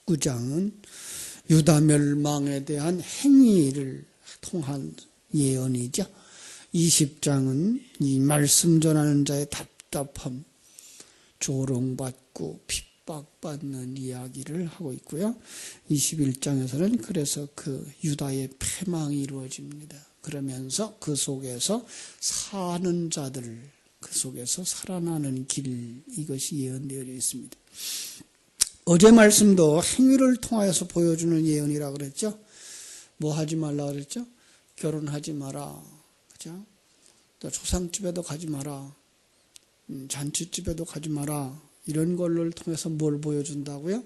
19장은 유다 멸망에 대한 행위를 통한 예언이죠. 20장은 이 말씀 전하는 자의 답답함, 조롱받고 핍박받는 이야기를 하고 있고요. 21장에서는 그래서 그 유다의 패망이 이루어집니다. 그러면서 그 속에서 사는 자들, 그 속에서 살아나는 길, 이것이 예언되어 있습니다. 어제 말씀도 행위를 통하여서 보여주는 예언이라고 그랬죠. 뭐 하지 말라 그랬죠? 결혼하지 마라. 그죠? 또 초상집에도 가지 마라. 잔치집에도 가지 마라. 이런 걸를 통해서 뭘 보여준다고요?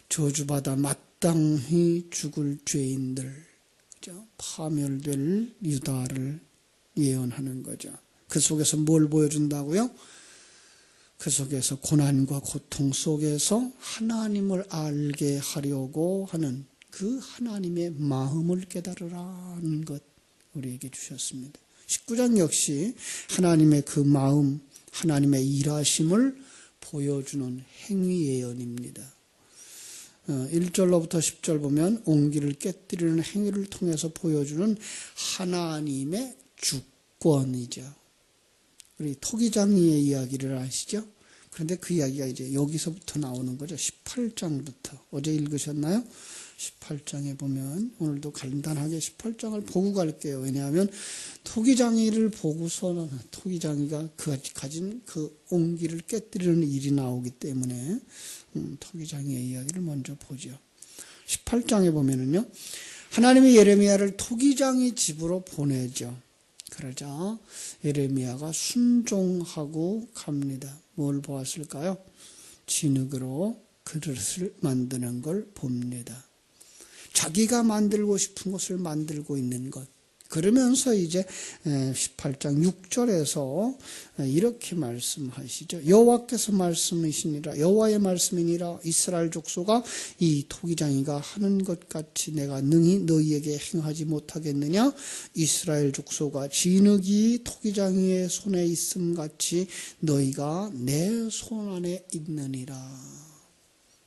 저주받아 마땅히 죽을 죄인들, 그죠? 파멸될 유다를 예언하는 거죠. 그 속에서 뭘 보여준다고요? 그 속에서 고난과 고통 속에서 하나님을 알게 하려고 하는 그 하나님의 마음을 깨달으라는 것 우리에게 주셨습니다. 19장 역시 하나님의 그 마음, 하나님의 일하심을 보여주는 행위 예언입니다. 1절로부터 10절 보면 옹기를 깨뜨리는 행위를 통해서 보여주는 하나님의 주권이죠. 우리 토기장이의 이야기를 아시죠? 그런데 그 이야기가 이제 여기서부터 나오는 거죠. 18장부터. 어제 읽으셨나요? 18장에 보면 오늘도 간단하게 18장을 보고 갈게요. 왜냐하면 토기장이를 보고서는 토기장이가 가진 그 옹기를 깨뜨리는 일이 나오기 때문에 토기장이의 이야기를 먼저 보죠. 18장에 보면은요, 하나님이 예레미야를 토기장이 집으로 보내죠. 그러자 예레미야가 순종하고 갑니다. 뭘 보았을까요? 진흙으로 그릇을 만드는 걸 봅니다. 자기가 만들고 싶은 것을 만들고 있는 것. 그러면서 이제 18장 6절에서 이렇게 말씀하시죠. 여호와께서 말씀이시니라, 여호와의 말씀이니라, 이스라엘 족속아, 이 토기장이가 하는 것 같이 내가 능히 너희에게 행하지 못하겠느냐? 이스라엘 족속아, 진흙이 토기장이의 손에 있음 같이 너희가 내 손 안에 있느니라.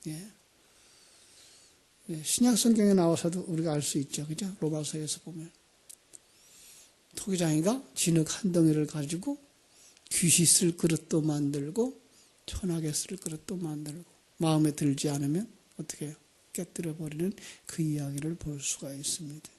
예. 신약 성경에 나와서도 우리가 알 수 있죠. 그죠? 로마서에서 보면 토기장이가 진흙 한 덩이를 가지고 귀시 쓸 그릇도 만들고 천하게 쓸 그릇도 만들고 마음에 들지 않으면 어떻게 해요? 깨뜨려 버리는 그 이야기를 볼 수가 있습니다.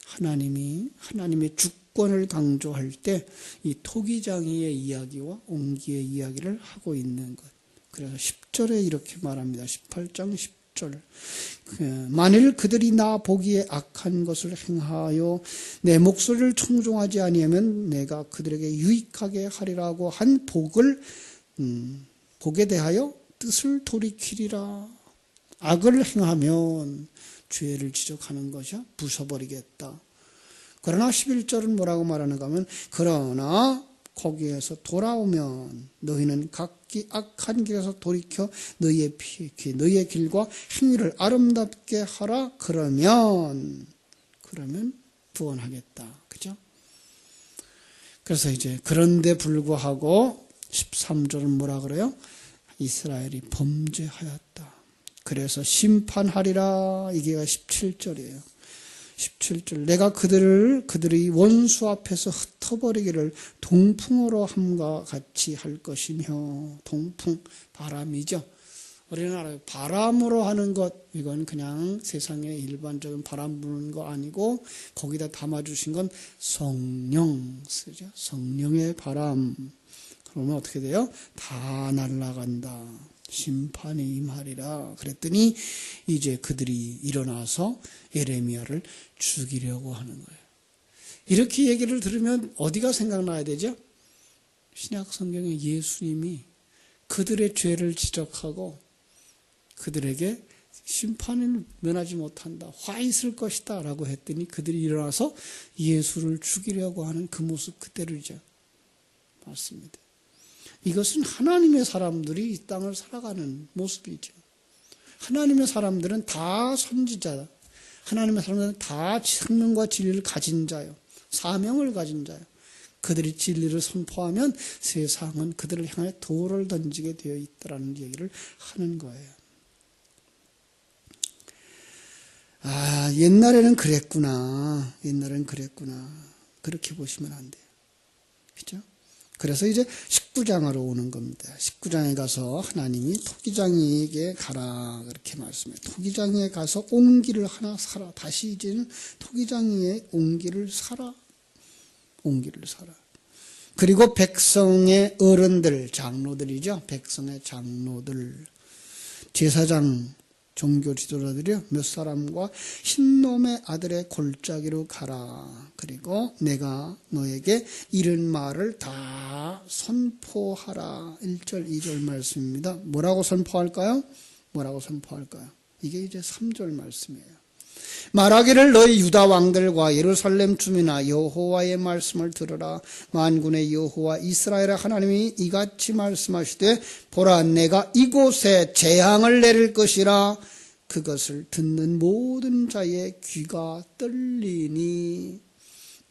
하나님이 하나님의 주권을 강조할 때 이 토기장이의 이야기와 옹기의 이야기를 하고 있는 것. 그래서 10절에 이렇게 말합니다. 18장 10절. 만일 그들이 나 보기에 악한 것을 행하여 내 목소리를 청종하지 아니하면 내가 그들에게 유익하게 하리라고 한 복에 대하여 뜻을 돌이키리라. 악을 행하면 죄를 지적하는 것이야 부숴버리겠다. 그러나 11절은 뭐라고 말하는가 하면 그러나 거기에서 돌아오면 너희는 각기 악한 길에서 돌이켜 너희의 길과 행위를 아름답게 하라. 그러면 구원하겠다. 그죠? 그래서 이제 그런데 불구하고 13절은 뭐라 그래요? 이스라엘이 범죄하였다. 그래서 심판하리라. 이게 17절이에요. 17절 내가 그들의 원수 앞에서 흩어버리기를 동풍으로 함과 같이 할 것이며. 동풍, 바람이죠. 우리나라에 바람으로 하는 것, 이건 그냥 세상에 일반적인 바람 부는 거 아니고 거기다 담아주신 건 성령 쓰죠. 성령의 바람. 그러면 어떻게 돼요? 다 날아간다. 심판이 임하리라. 그랬더니 이제 그들이 일어나서 예레미야를 죽이려고 하는 거예요. 이렇게 얘기를 들으면 어디가 생각나야 되죠? 신약 성경에 예수님이 그들의 죄를 지적하고 그들에게 심판을 면하지 못한다. 화 있을 것이다 라고 했더니 그들이 일어나서 예수를 죽이려고 하는 그 모습 그대로죠. 맞습니다. 이것은 하나님의 사람들이 이 땅을 살아가는 모습이죠. 하나님의 사람들은 다 선지자, 하나님의 사람들은 다 생명과 진리를 가진 자요. 사명을 가진 자요. 그들이 진리를 선포하면 세상은 그들을 향해 돌을 던지게 되어 있다라는 얘기를 하는 거예요. 아, 옛날에는 그랬구나. 옛날에는 그랬구나. 그렇게 보시면 안 돼요. 그죠? 그래서 이제 19장으로 오는 겁니다. 19장에 가서 하나님이 토기장이에게 가라 그렇게 말씀해요. 토기장이에 가서 옹기를 하나 사라. 다시 이제는 토기장이의 옹기를 사라. 옹기를 사라. 그리고 백성의 어른들, 장로들이죠. 백성의 장로들, 제사장, 종교 지도자들이요. 몇 사람과 흰놈의 아들의 골짜기로 가라. 그리고 내가 너에게 이런 말을 다 선포하라. 1절, 2절 말씀입니다. 뭐라고 선포할까요? 뭐라고 선포할까요? 이게 이제 3절 말씀이에요. 말하기를 너희 유다 왕들과 예루살렘 주민아 여호와의 말씀을 들으라. 만군의 여호와 이스라엘의 하나님이 이같이 말씀하시되 보라 내가 이곳에 재앙을 내릴 것이라. 그것을 듣는 모든 자의 귀가 떨리니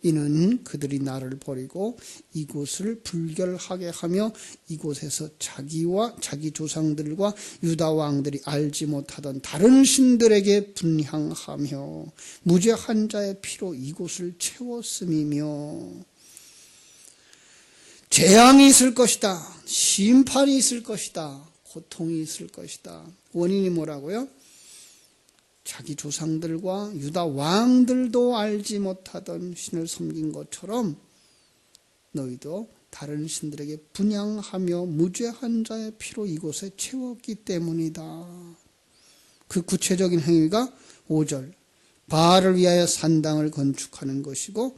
이는 그들이 나를 버리고 이곳을 불결하게 하며 이곳에서 자기와 자기 조상들과 유다 왕들이 알지 못하던 다른 신들에게 분향하며 무죄한 자의 피로 이곳을 채웠음이며 재앙이 있을 것이다. 심판이 있을 것이다. 고통이 있을 것이다. 원인이 뭐라고요? 자기 조상들과 유다 왕들도 알지 못하던 신을 섬긴 것처럼 너희도 다른 신들에게 분향하며 무죄한 자의 피로 이곳에 채웠기 때문이다. 그 구체적인 행위가 5절 바알을 위하여 산당을 건축하는 것이고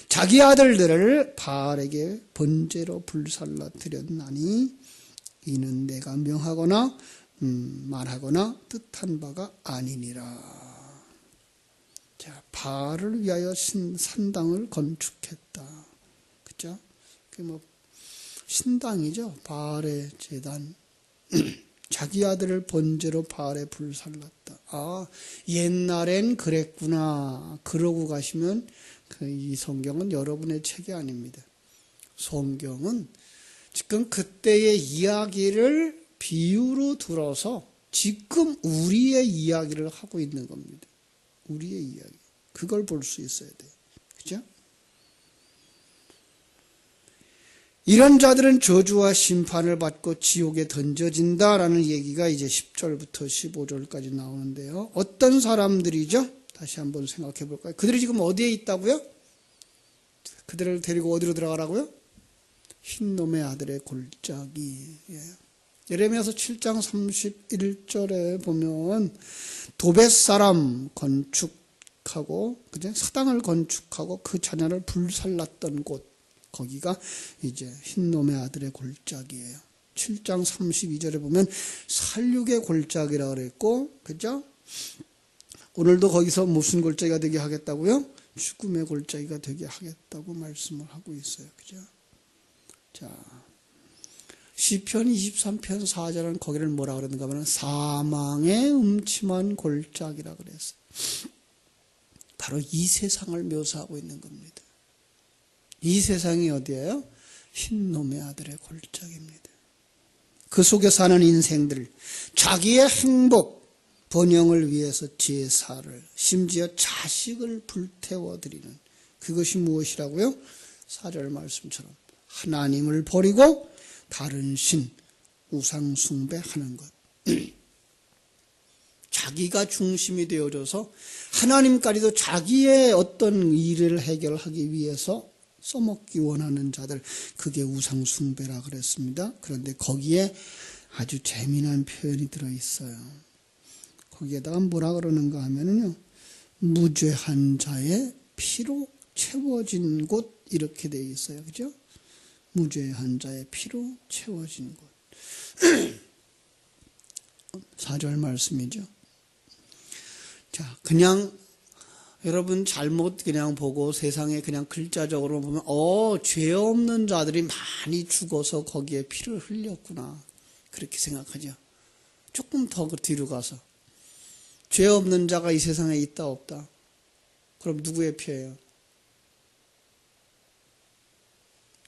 자기 아들들을 바알에게 번제로 불살라 드렸나니 이는 내가 명하거나 말하거나 뜻한 바가 아니니라. 자, 바알을 위하여 산당을 건축했다. 그죠? 그 뭐 신당이죠. 바알의 제단. 자기 아들을 번제로 바알에 불살랐다. 아, 옛날엔 그랬구나. 그러고 가시면 이 성경은 여러분의 책이 아닙니다. 성경은 지금 그때의 이야기를 비유로 들어서 지금 우리의 이야기를 하고 있는 겁니다. 우리의 이야기. 그걸 볼 수 있어야 돼요. 그죠? 이런 자들은 저주와 심판을 받고 지옥에 던져진다라는 얘기가 이제 10절부터 15절까지 나오는데요. 어떤 사람들이죠? 다시 한번 생각해 볼까요? 그들이 지금 어디에 있다고요? 그들을 데리고 어디로 들어가라고요? 흰놈의 아들의 골짜기예요. 예레미야서 7장 31절에 보면 도벳 사람 건축하고 그죠? 사당을 건축하고 그 자녀를 불살랐던 곳 거기가 이제 흰놈의 아들의 골짜기예요. 7장 32절에 보면 살육의 골짜기라고 그랬고 그죠? 오늘도 거기서 무슨 골짜기가 되게 하겠다고요? 죽음의 골짜기가 되게 하겠다고 말씀을 하고 있어요. 그죠? 자, 시편 23편 4절은 거기를 뭐라 그러는가 하면 사망의 음침한 골짜기라 그랬어요. 바로 이 세상을 묘사하고 있는 겁니다. 이 세상이 어디예요? 흰놈의 아들의 골짜기입니다. 그 속에 사는 인생들, 자기의 행복, 번영을 위해서 제사를, 심지어 자식을 불태워드리는 그것이 무엇이라고요? 4절 말씀처럼 하나님을 버리고 다른 신, 우상 숭배하는 것. 자기가 중심이 되어져서 하나님까지도 자기의 어떤 일을 해결하기 위해서 써먹기 원하는 자들, 그게 우상 숭배라 그랬습니다. 그런데 거기에 아주 재미난 표현이 들어있어요. 거기에다가 뭐라 그러는가 하면은요, 무죄한 자의 피로 채워진 곳 이렇게 되어 있어요. 그죠? 무죄한 자의 피로 채워진 곳. 4절 말씀이죠. 자, 그냥 여러분 잘못 그냥 보고 세상에 그냥 글자적으로 보면 죄 없는 자들이 많이 죽어서 거기에 피를 흘렸구나. 그렇게 생각하죠. 조금 더 뒤로 가서 죄 없는 자가 이 세상에 있다 없다. 그럼 누구의 피예요?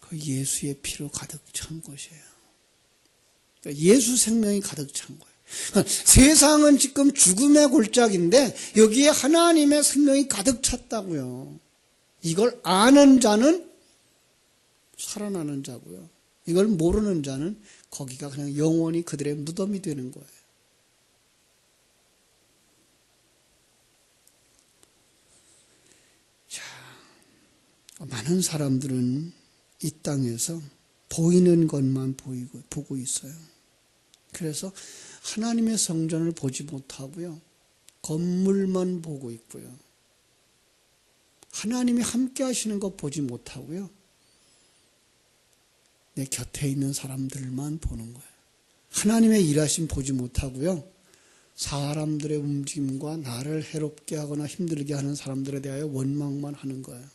그 예수의 피로 가득 찬 곳이에요. 그러니까 예수 생명이 가득 찬 거예요. 세상은 지금 죽음의 골짜기인데 여기에 하나님의 생명이 가득 찼다고요. 이걸 아는 자는 살아나는 자고요. 이걸 모르는 자는 거기가 그냥 영원히 그들의 무덤이 되는 거예요. 자, 많은 사람들은 이 땅에서 보이는 것만 보고 있어요. 그래서 하나님의 성전을 보지 못하고요. 건물만 보고 있고요. 하나님이 함께 하시는 것 보지 못하고요. 내 곁에 있는 사람들만 보는 거예요. 하나님의 일하심 보지 못하고요. 사람들의 움직임과 나를 해롭게 하거나 힘들게 하는 사람들에 대하여 원망만 하는 거예요.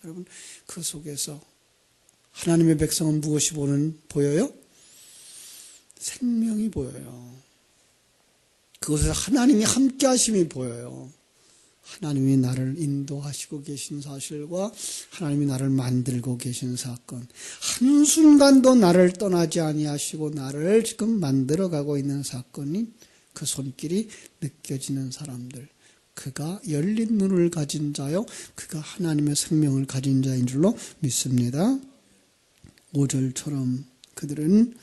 여러분, 그 속에서 하나님의 백성은 무엇이 보여요? 생명이 보여요. 그곳에서 하나님이 함께 하심이 보여요. 하나님이 나를 인도하시고 계신 사실과 하나님이 나를 만들고 계신 사건, 한순간도 나를 떠나지 아니하시고 나를 지금 만들어가고 있는 사건인 그 손길이 느껴지는 사람들, 그가 열린 눈을 가진 자요, 그가 하나님의 생명을 가진 자인 줄로 믿습니다. 5절처럼 그들은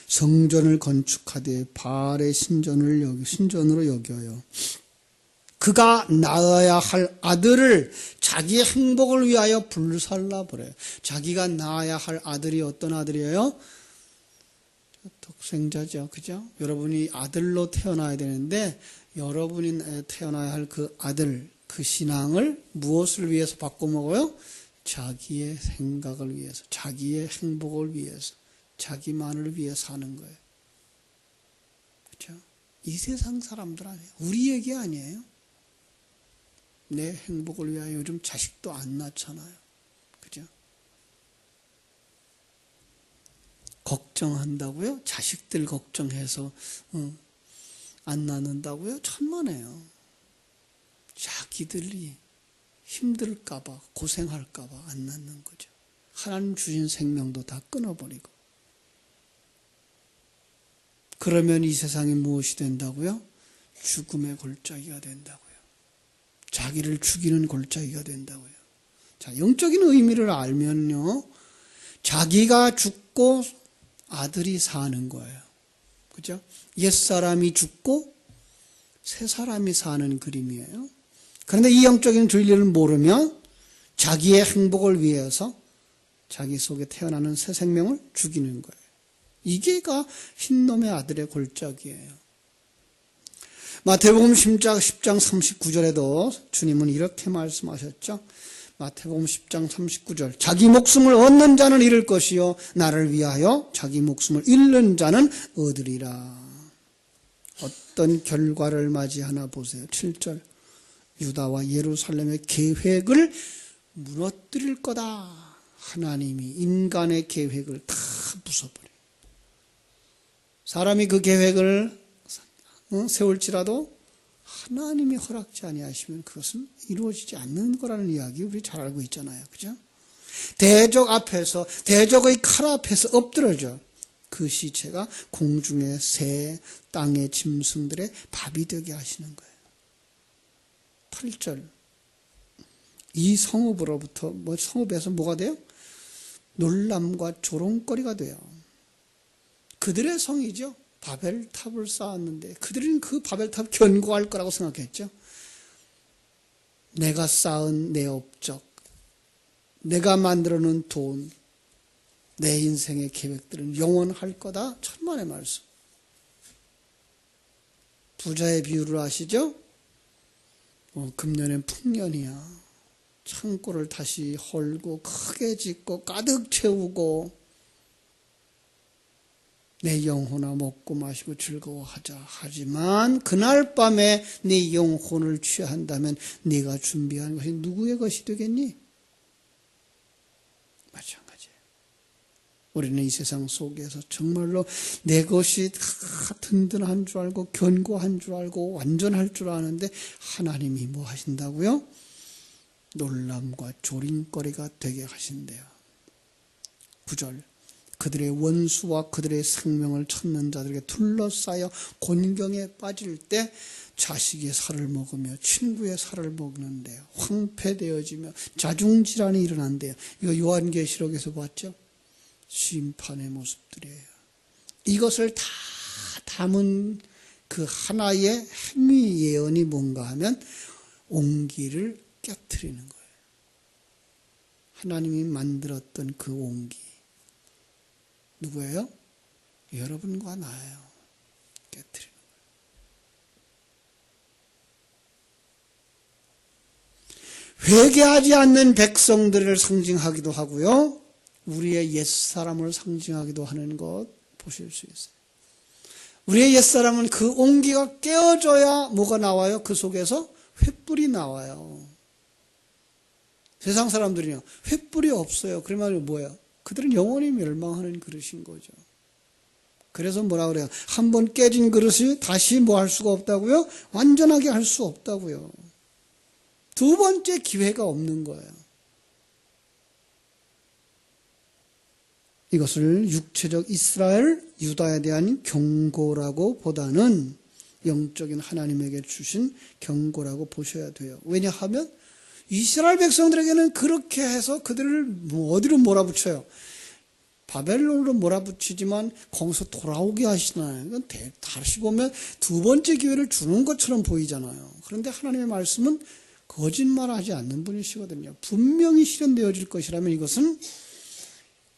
성전을 건축하되 바알의 신전으로 여겨요. 그가 낳아야 할 아들을 자기의 행복을 위하여 불살라버려요. 자기가 낳아야 할 아들이 어떤 아들이에요? 독생자죠. 그죠? 여러분이 아들로 태어나야 되는데 여러분이 태어나야 할 그 아들, 그 신앙을 무엇을 위해서 바꿔먹어요? 자기의 생각을 위해서, 자기의 행복을 위해서, 자기만을 위해 사는 거예요. 그렇죠? 이 세상 사람들 아니에요. 우리 얘기 아니에요. 내 행복을 위하여 요즘 자식도 안 낳잖아요. 그죠? 걱정한다고요? 자식들 걱정해서 안 낳는다고요? 천만에요. 자기들이 힘들까봐, 고생할까봐 안 낳는 거죠. 하나님 주신 생명도 다 끊어버리고. 그러면 이 세상이 무엇이 된다고요? 죽음의 골짜기가 된다고요. 자기를 죽이는 골짜기가 된다고요. 자, 영적인 의미를 알면요, 자기가 죽고 아들이 사는 거예요. 그죠? 옛사람이 죽고 새 사람이 사는 그림이에요. 그런데 이 영적인 진리를 모르면 자기의 행복을 위해서 자기 속에 태어나는 새 생명을 죽이는 거예요. 이게가 흰놈의 아들의 골짜기예요. 마태복음 10장 39절에도 주님은 이렇게 말씀하셨죠. 마태복음 10장 39절, 자기 목숨을 얻는 자는 잃을 것이요 나를 위하여 자기 목숨을 잃는 자는 얻으리라. 어떤 결과를 맞이하나 보세요. 7절, 유다와 예루살렘의 계획을 무너뜨릴 거다. 하나님이 인간의 계획을 다 부숴버려요. 사람이 그 계획을 세울지라도 하나님이 허락지 아니하시면 그것은 이루어지지 않는 거라는 이야기 우리 잘 알고 있잖아요. 그죠? 대적 앞에서, 대적의 칼 앞에서 엎드려져 그 시체가 공중의 새, 땅의 짐승들의 밥이 되게 하시는 거예요. 8절, 이 성읍으로부터, 성읍에서 뭐가 돼요? 놀람과 조롱거리가 돼요. 그들의 성이죠. 바벨탑을 쌓았는데 그들은 그 바벨탑 견고할 거라고 생각했죠. 내가 쌓은 내 업적, 내가 만들어 놓은 돈, 내 인생의 계획들은 영원할 거다. 천만의 말씀. 부자의 비유를 아시죠? 금년엔 풍년이야. 창고를 다시 헐고 크게 짓고 가득 채우고 내 영혼아 먹고 마시고 즐거워하자. 하지만 그날 밤에 네 영혼을 취한다면 네가 준비한 것이 누구의 것이 되겠니? 마찬가지예요. 우리는 이 세상 속에서 정말로 내 것이 다 든든한 줄 알고 견고한 줄 알고 완전할 줄 아는데 하나님이 뭐 하신다고요? 놀람과 조림거리가 되게 하신대요. 9절, 그들의 원수와 그들의 생명을 찾는 자들에게 둘러싸여 곤경에 빠질 때 자식의 살을 먹으며 친구의 살을 먹는데요. 황폐되어지며 자중질환이 일어난대요. 이거 요한계시록에서 봤죠? 심판의 모습들이에요. 이것을 다 담은 그 하나의 행위 예언이 뭔가 하면 옹기를 깨트리는 거예요. 하나님이 만들었던 그 옹기. 누구예요? 여러분과 나예요. 깨트리는 거예요. 회개하지 않는 백성들을 상징하기도 하고요. 우리의 옛사람을 상징하기도 하는 것 보실 수 있어요. 우리의 옛사람은 그 옹기가 깨어져야 뭐가 나와요? 그 속에서 횃불이 나와요. 세상 사람들은요, 횃불이 없어요. 그러면 뭐예요? 그들은 영원히 멸망하는 그릇인 거죠. 그래서 뭐라 그래요? 한번 깨진 그릇이 다시 뭐 할 수가 없다고요? 완전하게 할 수 없다고요. 두 번째 기회가 없는 거예요. 이것을 육체적 이스라엘, 유다에 대한 경고라고 보다는 영적인 하나님에게 주신 경고라고 보셔야 돼요. 왜냐하면 이스라엘 백성들에게는 그렇게 해서 그들을 어디로 몰아붙여요? 바벨론으로 몰아붙이지만 거기서 돌아오게 하시나요? 이건 다시 보면 두 번째 기회를 주는 것처럼 보이잖아요. 그런데 하나님의 말씀은 거짓말하지 않는 분이시거든요. 분명히 실현되어질 것이라면 이것은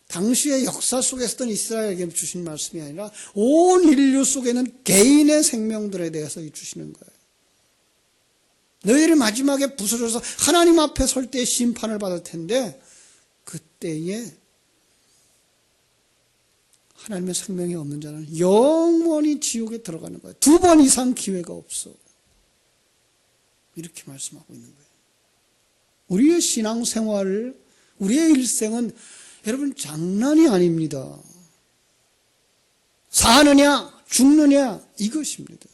당시의 역사 속에 있었던 이스라엘에게 주신 말씀이 아니라 온 인류 속에 있는 개인의 생명들에 대해서 주시는 거예요. 너희를 마지막에 부서져서 하나님 앞에 설 때 심판을 받을 텐데 그때에 하나님의 생명이 없는 자는 영원히 지옥에 들어가는 거예요. 두 번 이상 기회가 없어. 이렇게 말씀하고 있는 거예요. 우리의 신앙생활, 우리의 일생은 여러분 장난이 아닙니다. 사느냐 죽느냐 이것입니다.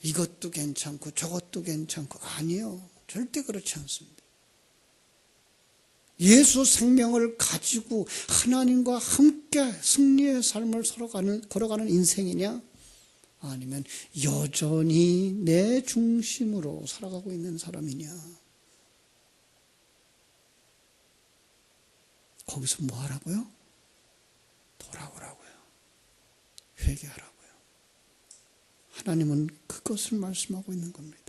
이것도 괜찮고 저것도 괜찮고 아니요. 절대 그렇지 않습니다. 예수 생명을 가지고 하나님과 함께 승리의 삶을 걸어가는 인생이냐? 아니면 여전히 내 중심으로 살아가고 있는 사람이냐? 거기서 뭐 하라고요? 돌아오라고요. 회개하라고요. 하나님은 그것을 말씀하고 있는 겁니다.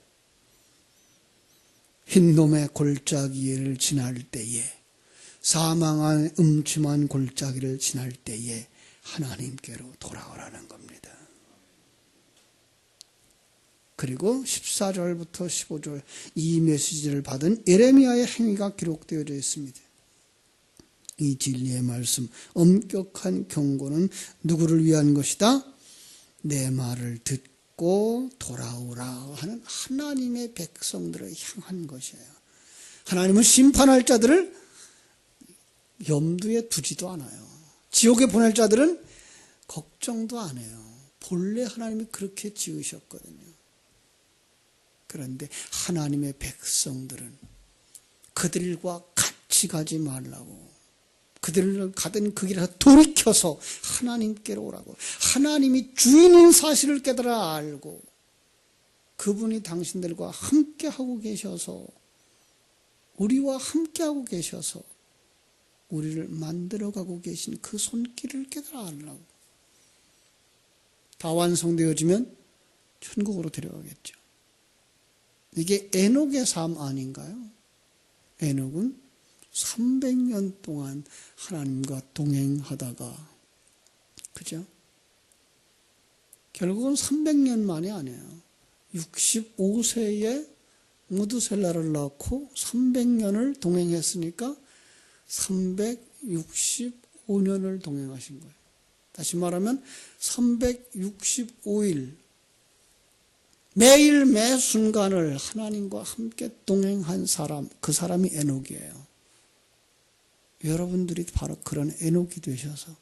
흰놈의 골짜기를 지날 때에, 사망한 음침한 골짜기를 지날 때에 하나님께로 돌아오라는 겁니다. 그리고 14절부터 15절 이 메시지를 받은 예레미야의 행위가 기록되어져 있습니다. 이 진리의 말씀, 엄격한 경고는 누구를 위한 것이다? 내 말을 듣고 돌아오라 하는 하나님의 백성들을 향한 것이에요. 하나님은 심판할 자들을 염두에 두지도 않아요. 지옥에 보낼 자들은 걱정도 안 해요. 본래 하나님이 그렇게 지으셨거든요. 그런데 하나님의 백성들은 그들과 같이 가지 말라고, 그들을 가던 그 길에서 돌이켜서 하나님께로 오라고, 하나님이 주인인 사실을 깨달아 알고 그분이 당신들과 함께하고 계셔서, 우리와 함께하고 계셔서 우리를 만들어가고 계신 그 손길을 깨달아 알라고. 다 완성되어지면 천국으로 데려가겠죠. 이게 에녹의 삶 아닌가요? 에녹은 300년 동안 하나님과 동행하다가, 그죠? 결국은 300년 만이 아니에요. 65세에 무드셀라를 낳고 300년을 동행했으니까 365년을 동행하신 거예요. 다시 말하면 365일 매일 매 순간을 하나님과 함께 동행한 사람, 그 사람이 에녹이에요. 여러분들이 바로 그런 에녹이 되셔서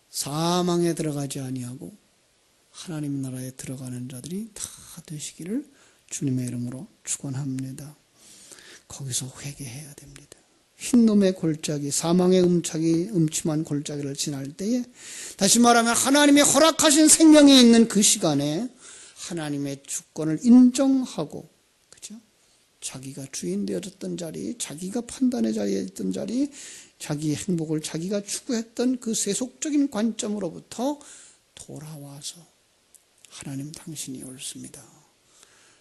사망에 들어가지 아니하고 하나님 나라에 들어가는 자들이 다 되시기를 주님의 이름으로 축원합니다. 거기서 회개해야 됩니다. 흰놈의 골짜기, 사망의 음침한 골짜기를 지날 때에, 다시 말하면 하나님이 허락하신 생명이 있는 그 시간에 하나님의 주권을 인정하고, 그죠? 자기가 주인 되어졌던 자리, 자기가 판단의 자리에 있던 자리, 자기의 행복을 자기가 추구했던 그 세속적인 관점으로부터 돌아와서 하나님 당신이 옳습니다.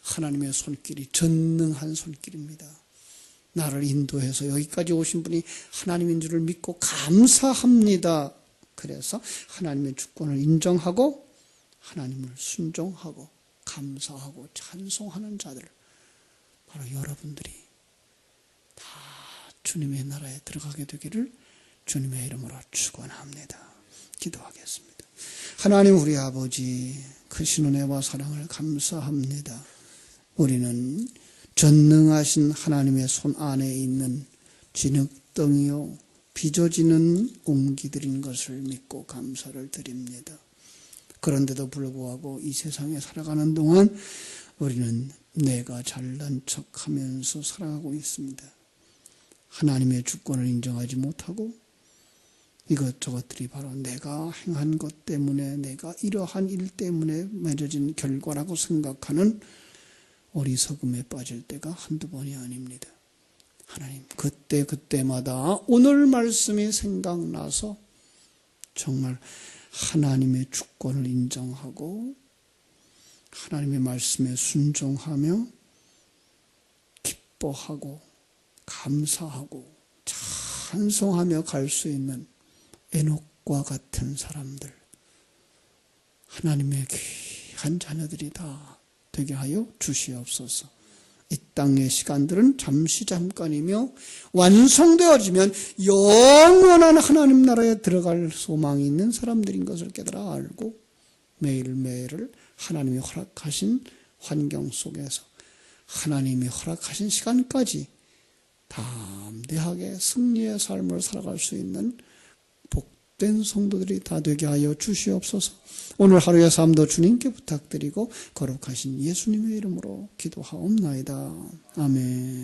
하나님의 손길이 전능한 손길입니다. 나를 인도해서 여기까지 오신 분이 하나님인 줄을 믿고 감사합니다. 그래서 하나님의 주권을 인정하고 하나님을 순종하고 감사하고 찬송하는 자들, 바로 여러분들이 다 주님의 나라에 들어가게 되기를 주님의 이름으로 축원합니다. 기도하겠습니다. 하나님 우리 아버지, 크신 은혜와 사랑을 감사합니다. 우리는 전능하신 하나님의 손 안에 있는 진흙덩이요 빚어지는 옹기들인 것을 믿고 감사를 드립니다. 그런데도 불구하고 이 세상에 살아가는 동안 우리는 내가 잘난 척하면서 살아가고 있습니다. 하나님의 주권을 인정하지 못하고 이것저것들이 바로 내가 행한 것 때문에, 내가 이러한 일 때문에 맺어진 결과라고 생각하는 어리석음에 빠질 때가 한두 번이 아닙니다. 하나님, 그때마다 오늘 말씀이 생각나서 정말 하나님의 주권을 인정하고 하나님의 말씀에 순종하며 기뻐하고 감사하고 찬송하며 갈 수 있는 에녹과 같은 사람들, 하나님의 귀한 자녀들이 다 되게 하여 주시옵소서. 이 땅의 시간들은 잠깐이며 완성되어지면 영원한 하나님 나라에 들어갈 소망이 있는 사람들인 것을 깨달아 알고 매일매일을 하나님이 허락하신 환경 속에서 하나님이 허락하신 시간까지 담대하게 승리의 삶을 살아갈 수 있는 복된 성도들이 다 되게 하여 주시옵소서. 오늘 하루의 삶도 주님께 부탁드리고 거룩하신 예수님의 이름으로 기도하옵나이다. 아멘.